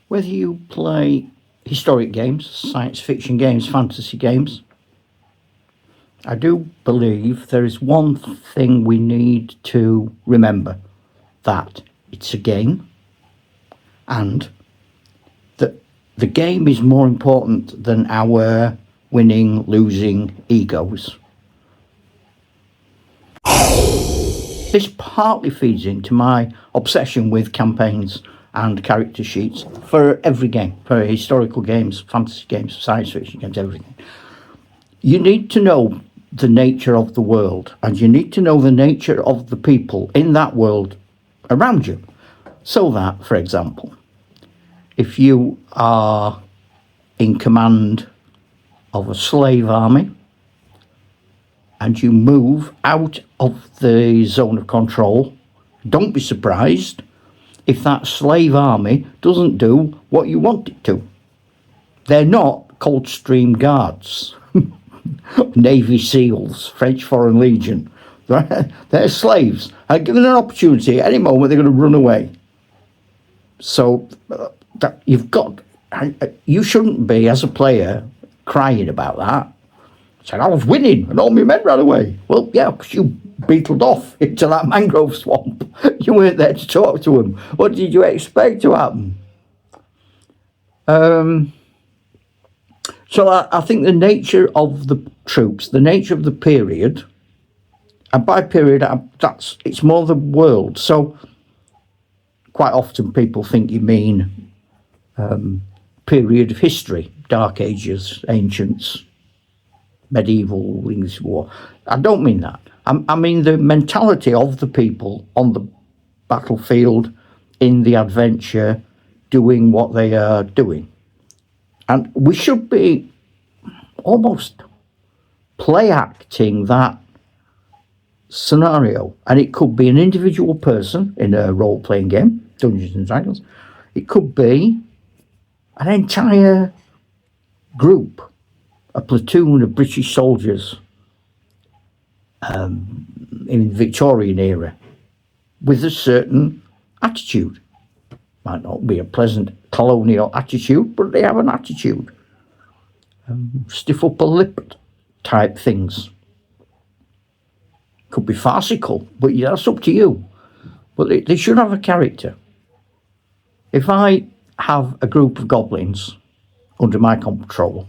Whether you play historic games, science fiction games, fantasy games, I do believe there is one thing we need to remember, that it's a game, and that the game is more important than our winning, losing egos. This partly feeds into my obsession with campaigns and character sheets for every game, for historical games, fantasy games, science fiction games, everything. You need to know the nature of the world, and you need to know the nature of the people in that world around you. So that, for example, if you are in command of a slave army and you move out of the zone of control, don't be surprised if that slave army doesn't do what you want it to. They're not Coldstream Guards, Navy SEALs, French Foreign Legion. They're slaves. And given an opportunity, at any moment they're going to run away. So you shouldn't be, as a player, crying about that. Saying, I was winning and all my men ran away. Well, yeah, because you beetled off into that mangrove swamp. You weren't there to talk to them. What did you expect to happen? So I think the nature of the troops, the nature of the period, and by period, it's more the world. So quite often people think you mean period of history, Dark Ages, Ancients, medieval, English War. I don't mean that. I mean the mentality of the people on the battlefield, in the adventure, doing what they are doing. And we should be almost play acting that scenario. And it could be an individual person in a role-playing game, Dungeons and Dragons. It could be an entire group, a platoon of British soldiers in the Victorian era with a certain attitude. Might not be a pleasant colonial attitude, but they have an attitude. Stiff upper lip type things. Could be farcical, but that's up to you. But they should have a character. If I have a group of goblins under my control,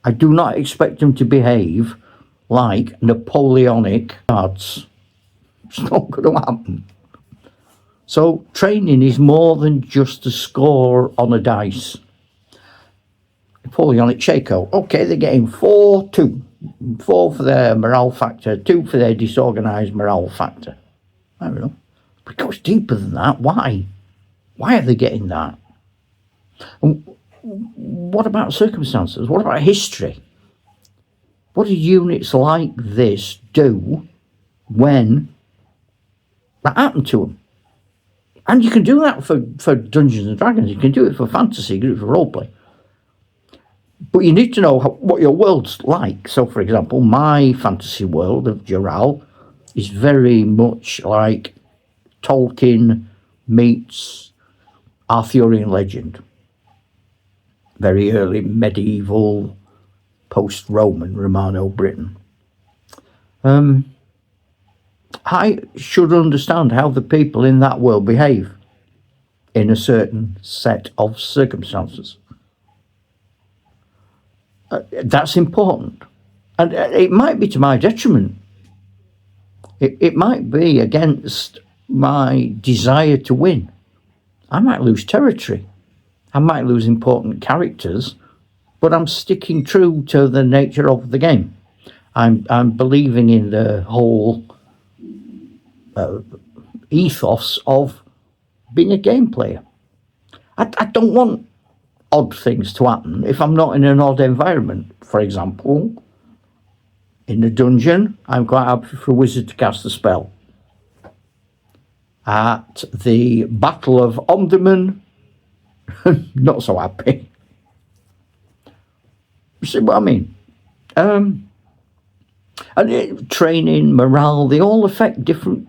I do not expect them to behave like Napoleonic guards. It's not going to happen. So training is more than just a score on a dice. Napoleonic Shakeout. Okay, they're getting 4-2. 4 for their morale factor, 2 for their disorganised morale factor. I don't know. But it goes deeper than that. Why? Why are they getting that? And what about circumstances? What about history? What do units like this do when that happened to them? And you can do that for Dungeons and Dragons. You can do it for fantasy, you can do it for roleplay. But you need to know what your world's like. So, for example, my fantasy world of Jural is very much like Tolkien meets Arthurian legend. Very early medieval, post-Roman, Romano-Britain. I should understand how the people in that world behave in a certain set of circumstances. That's important. And it might be to my detriment. It might be against my desire to win. I might lose territory. I might lose important characters, but I'm sticking true to the nature of the game. I'm believing in the whole ethos of being a game player. I don't want odd things to happen if I'm not in an odd environment. For example, in the dungeon, I'm quite happy for a wizard to cast a spell. At the Battle of Omdurman, not so happy. You see what I mean? And training, morale, they all affect different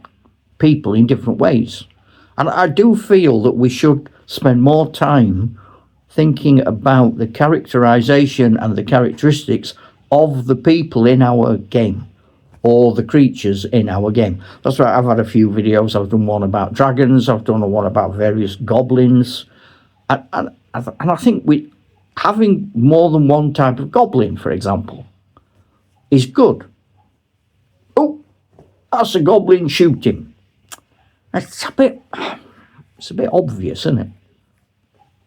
people in different ways. And I do feel that we should spend more time thinking about the characterization and the characteristics of the people in our game, or the creatures in our game. That's right, I've had a few videos. I've done one about dragons, I've done one about various goblins, and I think having more than one type of goblin, for example, is good. Oh, that's a goblin, shoot him. It's a bit obvious, isn't it?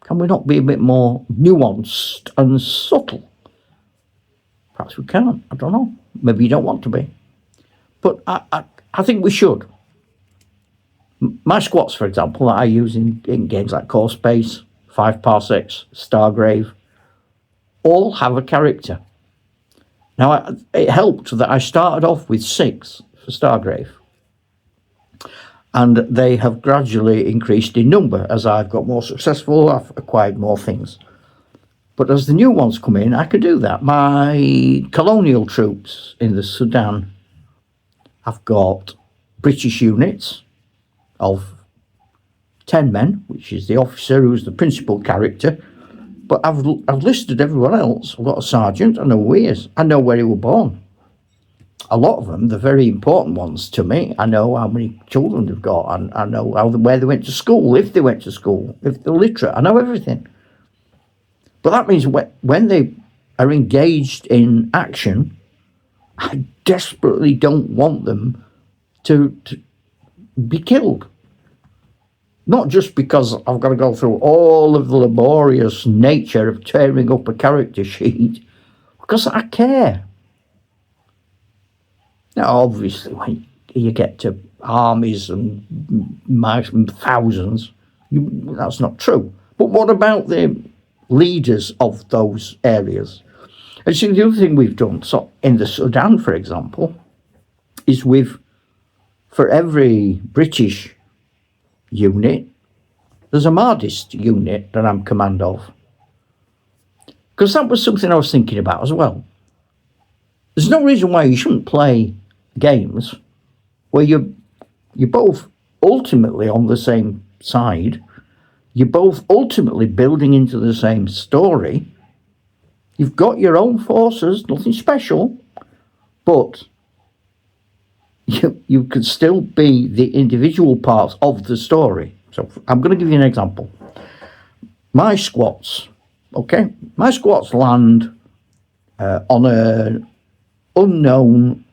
Can we not be a bit more nuanced and subtle? Perhaps we can't. I don't know. Maybe you don't want to be. But I think we should. My squats, for example, that I use in games like Core Space, 5 Parsecs, Stargrave, all have a character. Now, it helped that I started off with 6 for Stargrave. And they have gradually increased in number. As I've got more successful, I've acquired more things. But as the new ones come in, I could do that. My colonial troops in the Sudan, I've got British units of 10 men, which is the officer who's the principal character. But I've listed everyone else. I've got a sergeant, I know who he is. I know where he was born. A lot of them, the very important ones to me, I know how many children they've got, and I know where they went to school, if they went to school, if they're literate, I know everything. But that means when they are engaged in action, I desperately don't want them to be killed. Not just because I've got to go through all of the laborious nature of tearing up a character sheet, because I care. Now, obviously, when you get to armies and thousands, that's not true. But what about the leaders of those areas? And so the other thing we've done, so in the Sudan, for example, is for every British unit, there's a Mahdist unit that I'm command of. Because that was something I was thinking about as well. There's no reason why you shouldn't play games where you're both ultimately on the same side, you're both ultimately building into the same story, you've got your own forces, nothing special, but you could still be the individual parts of the story. So I'm going to give you an example. My squats land on an unknown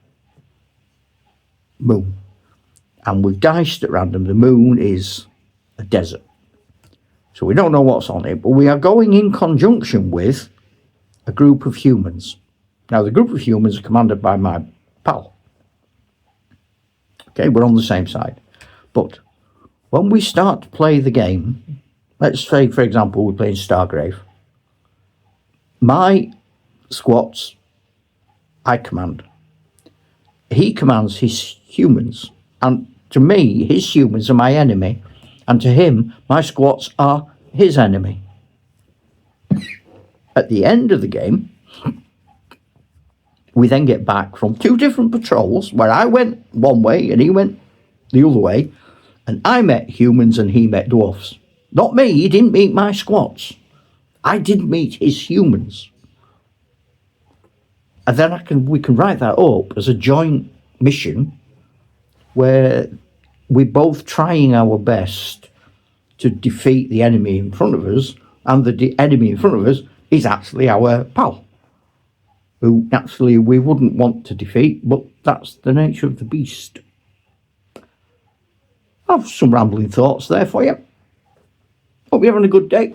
moon, and we've diced at random. The moon is a desert, so we don't know what's on it, but we are going in conjunction with a group of humans. Now, the group of humans are commanded by my pal. Okay, we're on the same side. But when we start to play the game, let's say, for example, we're playing Stargrave. My squats, I command. He commands his humans. And to me, his humans are my enemy. And to him, my squats are his enemy. At the end of the game, we then get back from 2 different patrols where I went one way and he went the other way. And I met humans and he met dwarfs. Not me, he didn't meet my squats. I didn't meet his humans. And then we can write that up as a joint mission where we're both trying our best to defeat the enemy in front of us, and the enemy in front of us is actually our pal, who naturally we wouldn't want to defeat, but that's the nature of the beast. I have some rambling thoughts there for you. Hope you're having a good day.